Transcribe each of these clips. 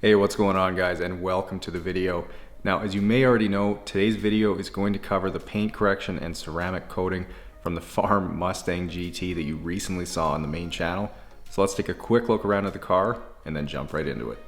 Hey, what's going on guys, and welcome to the video. Now, as you may already know, today's video is going to cover the paint correction and ceramic coating from the Ford Mustang GT that you recently saw on the main channel. So let's take a quick look around at the car and then jump right into it.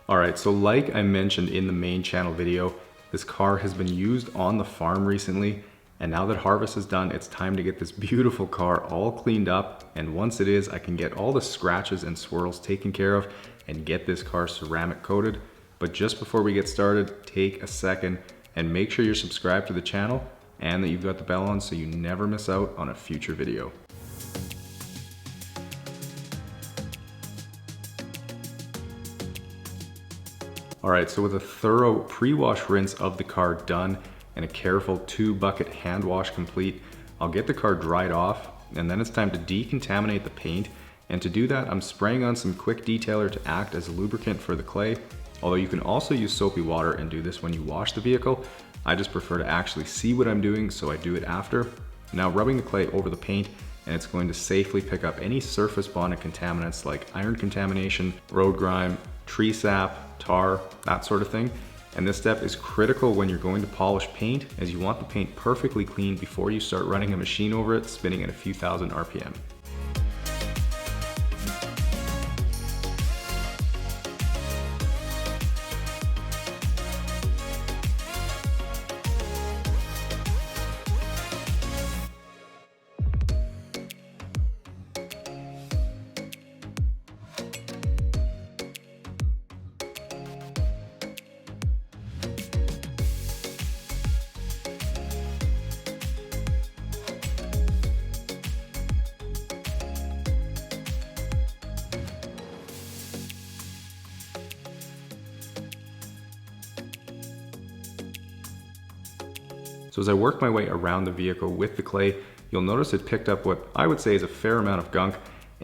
Alright, so like I mentioned in the main channel video, this car has been used on the farm recently, and now that harvest is done, it's time to get this beautiful car all cleaned up, and once it is, I can get all the scratches and swirls taken care of and get this car ceramic coated. But just before we get started, take a second and make sure you're subscribed to the channel and that you've got the bell on so you never miss out on a future video. Alright, so with a thorough pre-wash rinse of the car done and a careful 2-bucket hand wash complete, I'll get the car dried off, and then it's time to decontaminate the paint. And to do that, I'm spraying on some quick detailer to act as a lubricant for the clay. Although you can also use soapy water and do this when you wash the vehicle. I just prefer to actually see what I'm doing, so I do it after. Now rubbing the clay over the paint, and it's going to safely pick up any surface bonded contaminants like iron contamination, road grime, tree sap, tar, that sort of thing. And this step is critical when you're going to polish paint, as you want the paint perfectly clean before you start running a machine over it, spinning at a few thousand RPM. So as I work my way around the vehicle with the clay, you'll notice it picked up what I would say is a fair amount of gunk,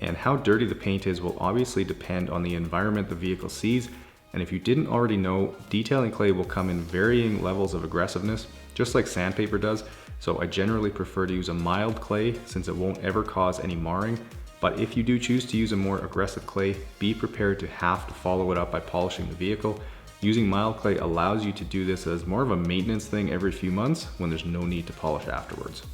and how dirty the paint is will obviously depend on the environment the vehicle sees. And if you didn't already know, detailing clay will come in varying levels of aggressiveness, just like sandpaper does. So I generally prefer to use a mild clay since it won't ever cause any marring. But if you do choose to use a more aggressive clay, be prepared to have to follow it up by polishing the vehicle. Using mild clay allows you to do this as more of a maintenance thing every few months when there's no need to polish afterwards.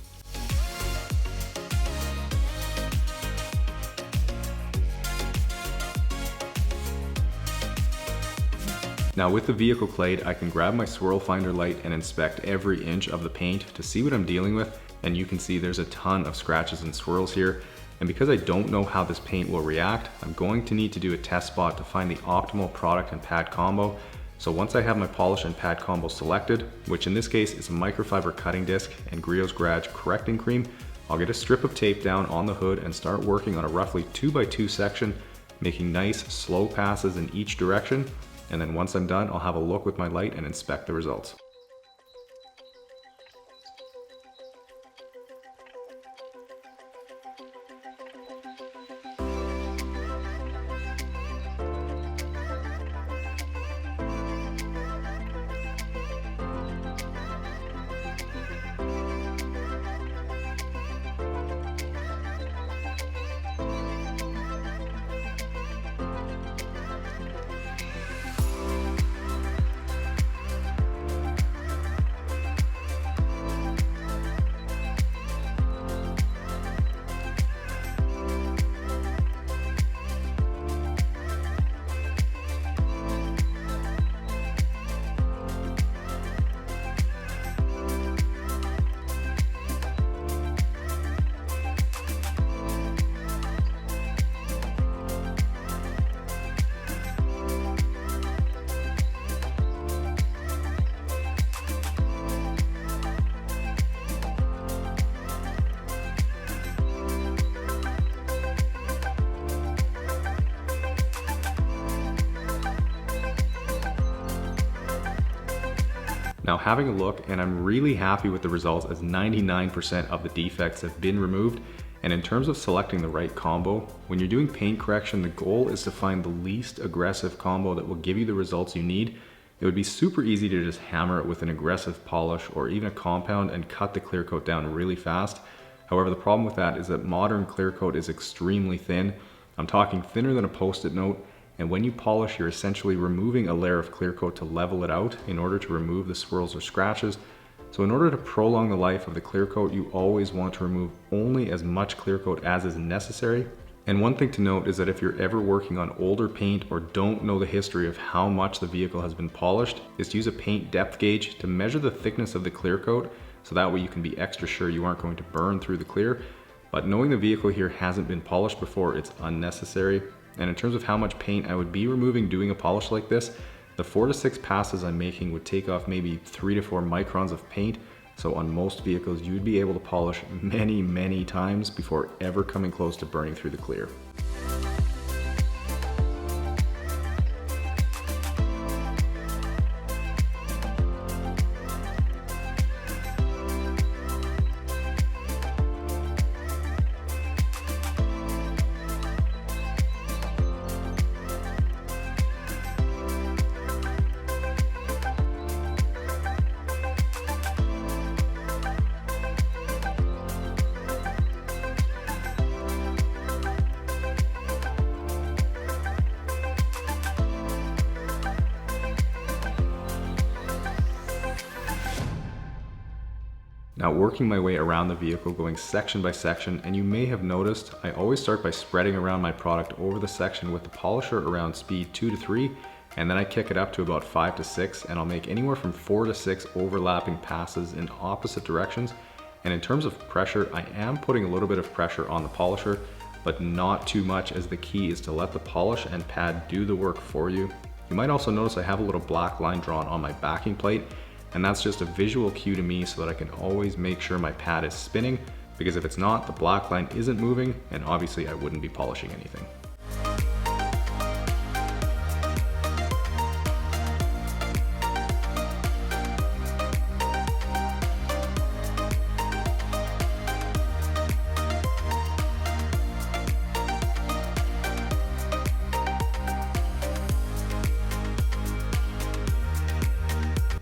Now with the vehicle clayed, I can grab my swirl finder light and inspect every inch of the paint to see what I'm dealing with, and you can see there's a ton of scratches and swirls here. And because I don't know how this paint will react, I'm going to need to do a test spot to find the optimal product and pad combo. So once I have my polish and pad combo selected, which in this case is a microfiber cutting disc and Griot's Garage correcting cream, I'll get a strip of tape down on the hood and start working on a roughly 2x2 section, making nice slow passes in each direction. And then once I'm done, I'll have a look with my light and inspect the results. Now having a look, and I'm really happy with the results as 99% of the defects have been removed. And in terms of selecting the right combo, when you're doing paint correction, the goal is to find the least aggressive combo that will give you the results you need. It would be super easy to just hammer it with an aggressive polish or even a compound and cut the clear coat down really fast. However, the problem with that is that modern clear coat is extremely thin. I'm talking thinner than a post-it note, And when you polish, you're essentially removing a layer of clear coat to level it out in order to remove the swirls or scratches. So in order to prolong the life of the clear coat, you always want to remove only as much clear coat as is necessary. And one thing to note is that if you're ever working on older paint or don't know the history of how much the vehicle has been polished, is to use a paint depth gauge to measure the thickness of the clear coat, so that way you can be extra sure you aren't going to burn through the clear. But knowing the vehicle here hasn't been polished before, it's unnecessary. And in terms of how much paint I would be removing doing a polish like this, the 4 to 6 passes I'm making would take off maybe 3 to 4 microns of paint. So on most vehicles, you'd be able to polish many times before ever coming close to burning through the clear. Now working my way around the vehicle, going section by section, and you may have noticed I always start by spreading around my product over the section with the polisher around speed 2 to 3, and then I kick it up to about 5 to 6, and I'll make anywhere from 4 to 6 overlapping passes in opposite directions. And in terms of pressure, I am putting a little bit of pressure on the polisher, but not too much, as the key is to let the polish and pad do the work for you. You might also notice I have a little black line drawn on my backing plate, and that's just a visual cue to me so that I can always make sure my pad is spinning, because if it's not, the black line isn't moving, and obviously I wouldn't be polishing anything.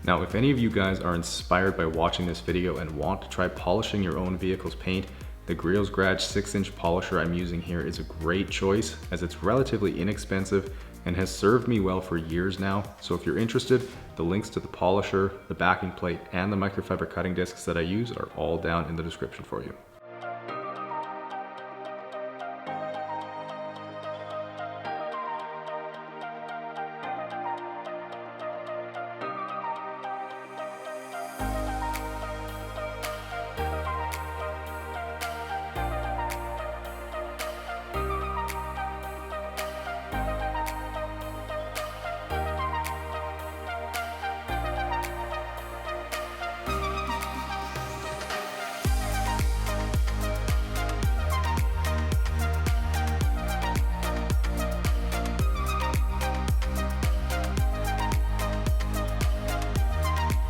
Now, if any of you guys are inspired by watching this video and want to try polishing your own vehicle's paint, the Grills Garage 6-inch polisher I'm using here is a great choice, as it's relatively inexpensive and has served me well for years now. So if you're interested, the links to the polisher, the backing plate, and the microfiber cutting discs that I use are all down in the description for you.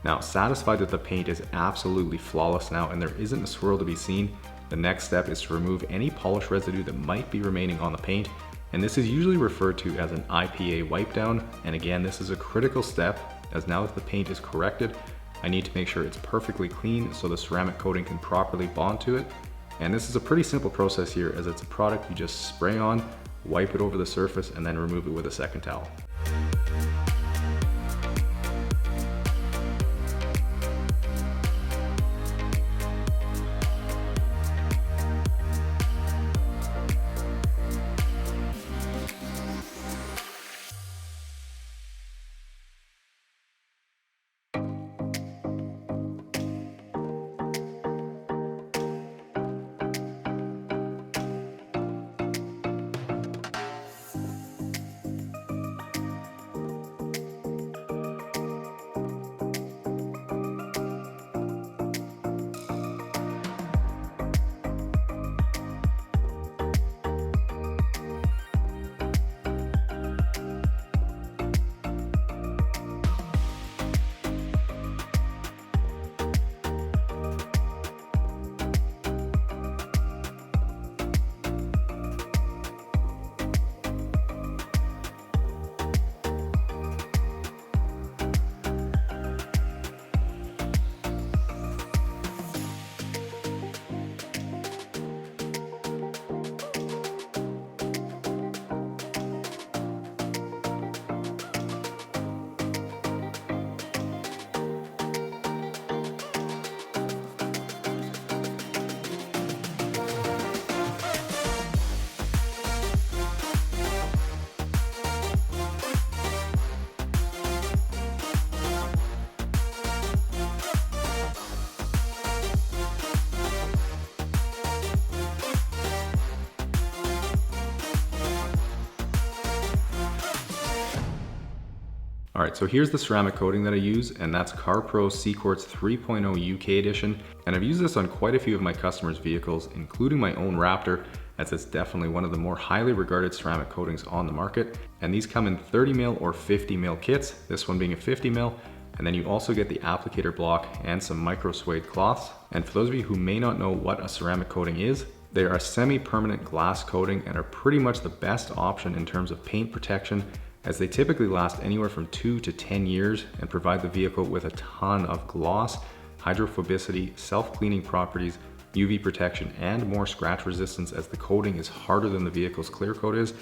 Now, satisfied that the paint is absolutely flawless now and there isn't a swirl to be seen, the next step is to remove any polish residue that might be remaining on the paint, and this is usually referred to as an IPA wipe down. And again, this is a critical step, as now that the paint is corrected, I need to make sure it's perfectly clean so the ceramic coating can properly bond to it. And this is a pretty simple process here, as it's a product you just spray on, wipe it over the surface, and then remove it with a second towel. All right, so here's the ceramic coating that I use, and that's CarPro Seaquartz 3.0 UK edition. And I've used this on quite a few of my customers' vehicles, including my own Raptor, as it's definitely one of the more highly regarded ceramic coatings on the market. And these come in 30 mil or 50 mil kits, this one being a 50 mil. And then you also get the applicator block and some micro suede cloths. And for those of you who may not know what a ceramic coating is, they are a semi-permanent glass coating and are pretty much the best option in terms of paint protection, as they typically last anywhere from 2 to 10 years and provide the vehicle with a ton of gloss, hydrophobicity, self-cleaning properties, UV protection, and more scratch resistance, as the coating is harder than the vehicle's clear coat is.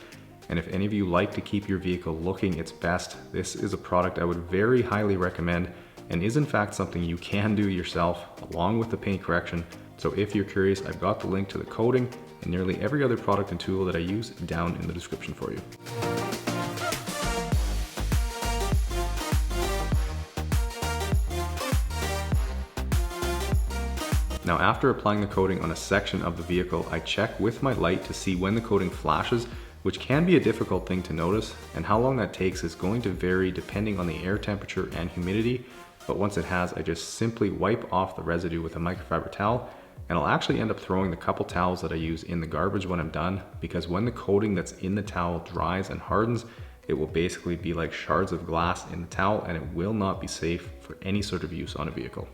And if any of you like to keep your vehicle looking its best, this is a product I would very highly recommend, and is in fact something you can do yourself along with the paint correction. So if you're curious, I've got the link to the coating and nearly every other product and tool that I use down in the description for you. Now, after applying the coating on a section of the vehicle, I check with my light to see when the coating flashes, which can be a difficult thing to notice, and how long that takes is going to vary depending on the air temperature and humidity. But once it has, I just simply wipe off the residue with a microfiber towel, and I'll actually end up throwing the couple towels that I use in the garbage when I'm done, because when the coating that's in the towel dries and hardens, it will basically be like shards of glass in the towel, and it will not be safe for any sort of use on a vehicle.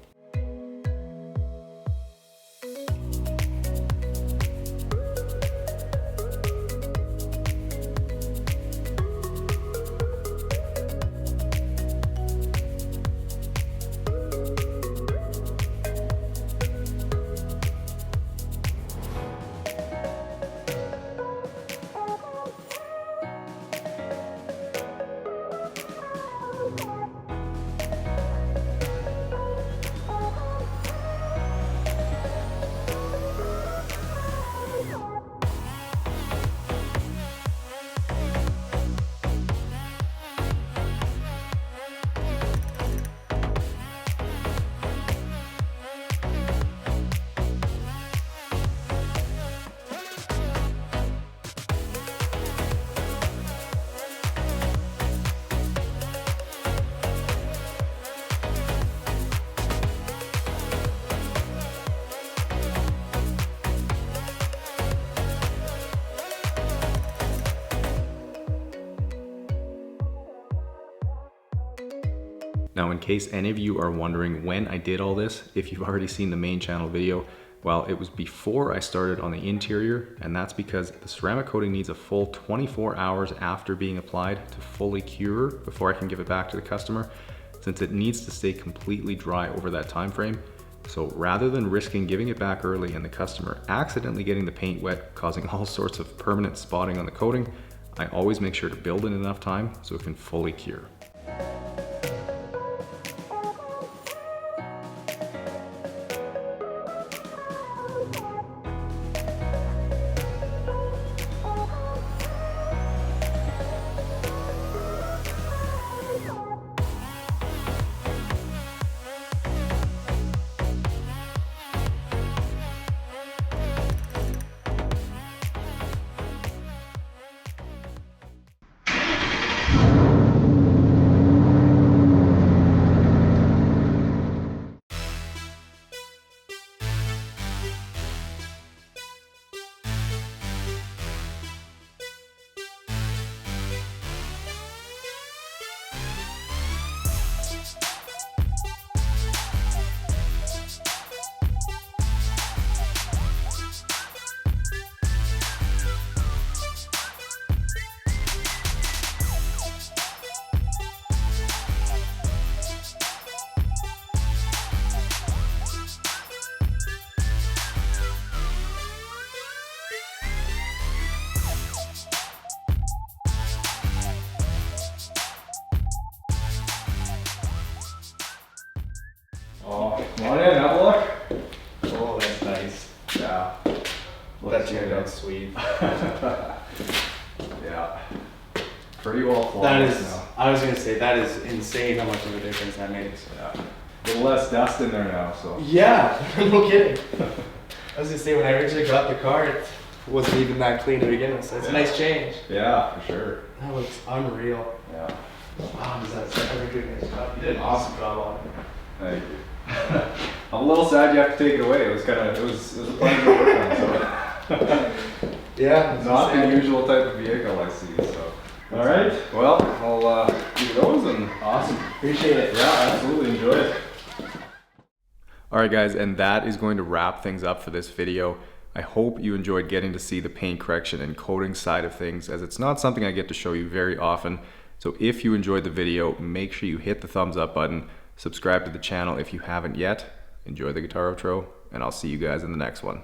Now, in case any of you are wondering when I did all this, if you've already seen the main channel video, well, it was before I started on the interior, and that's because the ceramic coating needs a full 24 hours after being applied to fully cure before I can give it back to the customer, since it needs to stay completely dry over that time frame. So rather than risking giving it back early and the customer accidentally getting the paint wet, causing all sorts of permanent spotting on the coating, I always make sure to build in enough time so it can fully cure. Come on in, have a look. Oh, that's nice. Yeah. That turned out sweet. Yeah. Pretty well flawless. That is, now. I was going to say, that is insane how much of a difference that makes. Yeah. A little less dust in there now, so. Yeah, no kidding. I was going to say, when I originally got the car, it wasn't even that clean to begin with, so it's a nice change. Yeah, for sure. That looks unreal. Yeah. Wow, does that sound like a good nice job? You did an awesome job on it. Thank you. I'm a little sad you have to take it away. It was a pleasure to work on. So. Yeah. Not the usual type of vehicle I see. So. All right. Well, I'll do those and. Awesome. Appreciate it. Yeah, absolutely. Enjoy it. All right, guys, and that is going to wrap things up for this video. I hope you enjoyed getting to see the paint correction and coating side of things, as it's not something I get to show you very often. So if you enjoyed the video, make sure you hit the thumbs up button, subscribe to the channel if you haven't yet, enjoy the guitar outro, and I'll see you guys in the next one.